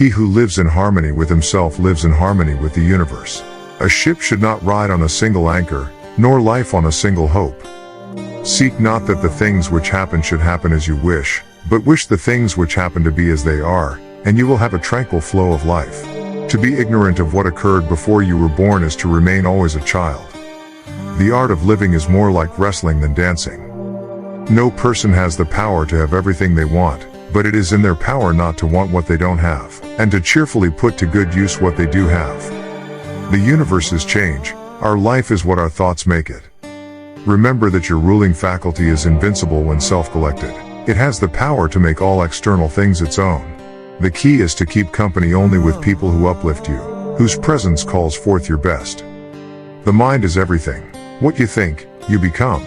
He who lives in harmony with himself lives in harmony with the universe. A ship should not ride on a single anchor, nor life on a single hope. Seek not that the things which happen should happen as you wish, but wish the things which happen to be as they are, and you will have a tranquil flow of life. To be ignorant of what occurred before you were born is to remain always a child. The art of living is more like wrestling than dancing. No person has the power to have everything they want, but it is in their power not to want what they don't have, and to cheerfully put to good use what they do have. The universe is change. Our life is what our thoughts make it. Remember that your ruling faculty is invincible when self-collected. It has the power to make all external things its own. The key is to keep company only with people who uplift you, whose presence calls forth your best. The mind is everything. What you think, you become.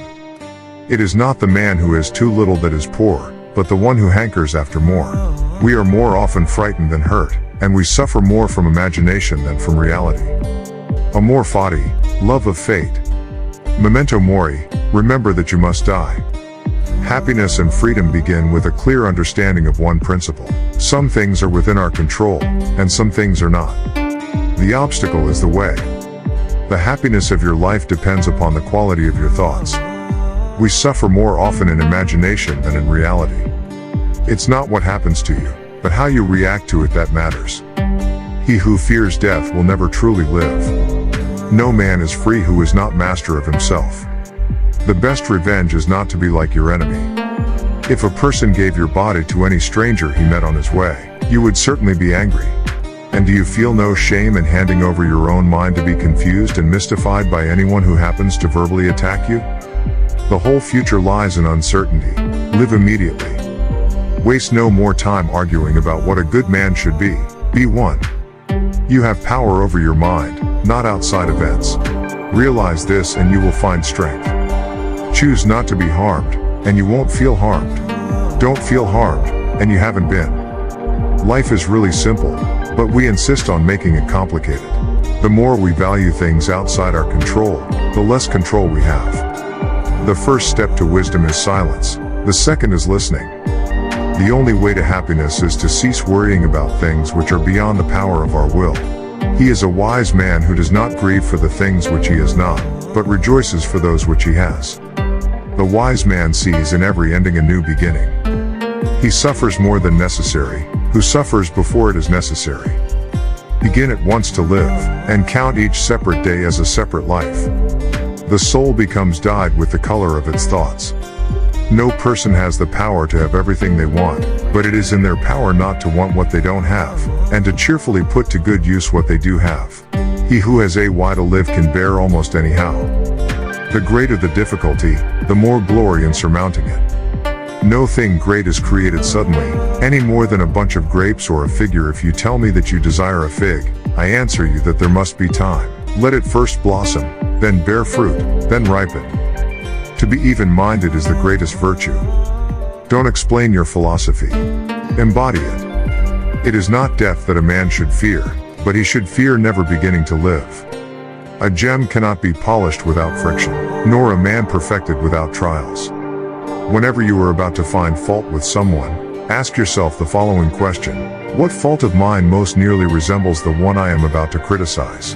It is not the man who has too little that is poor, but the one who hankers after more. We are more often frightened than hurt, and we suffer more from imagination than from reality. Amor fati, love of fate. Memento mori, remember that you must die. Happiness and freedom begin with a clear understanding of one principle. Some things are within our control, and some things are not. The obstacle is the way. The happiness of your life depends upon the quality of your thoughts. We suffer more often in imagination than in reality. It's not what happens to you, but how you react to it that matters. He who fears death will never truly live. No man is free who is not master of himself. The best revenge is not to be like your enemy. If a person gave your body to any stranger he met on his way, you would certainly be angry. And do you feel no shame in handing over your own mind to be confused and mystified by anyone who happens to verbally attack you? The whole future lies in uncertainty. Live immediately. Waste no more time arguing about what a good man should be. Be one. You have power over your mind, not outside events. Realize this and you will find strength. Choose not to be harmed, and you won't feel harmed. Don't feel harmed, and you haven't been. Life is really simple, but we insist on making it complicated. The more we value things outside our control, the less control we have. The first step to wisdom is silence. The second is listening. The only way to happiness is to cease worrying about things which are beyond the power of our will. He is a wise man who does not grieve for the things which he has not, but rejoices for those which he has. The wise man sees in every ending a new beginning. He suffers more than necessary, who suffers before it is necessary. Begin at once to live, and count each separate day as a separate life. The soul becomes dyed with the color of its thoughts. No person has the power to have everything they want, but it is in their power not to want what they don't have, and to cheerfully put to good use what they do have. He who has a why to live can bear almost anyhow. The greater the difficulty, the more glory in surmounting it. No thing great is created suddenly, any more than a bunch of grapes or a figure. If you tell me that you desire a fig, I answer you that there must be time. Let it first blossom, then bear fruit, then ripen. To be even-minded is the greatest virtue. Don't explain your philosophy. Embody it. It is not death that a man should fear, but he should fear never beginning to live. A gem cannot be polished without friction, nor a man perfected without trials. Whenever you are about to find fault with someone, ask yourself the following question: what fault of mine most nearly resembles the one I am about to criticize?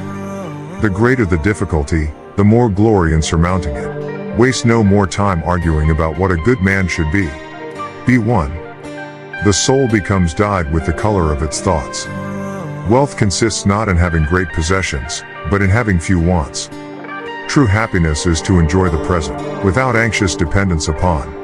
The greater the difficulty, the more glory in surmounting it. Waste no more time arguing about what a good man should be. Be one. The soul becomes dyed with the color of its thoughts. Wealth consists not in having great possessions, but in having few wants. True happiness is to enjoy the present, without anxious dependence upon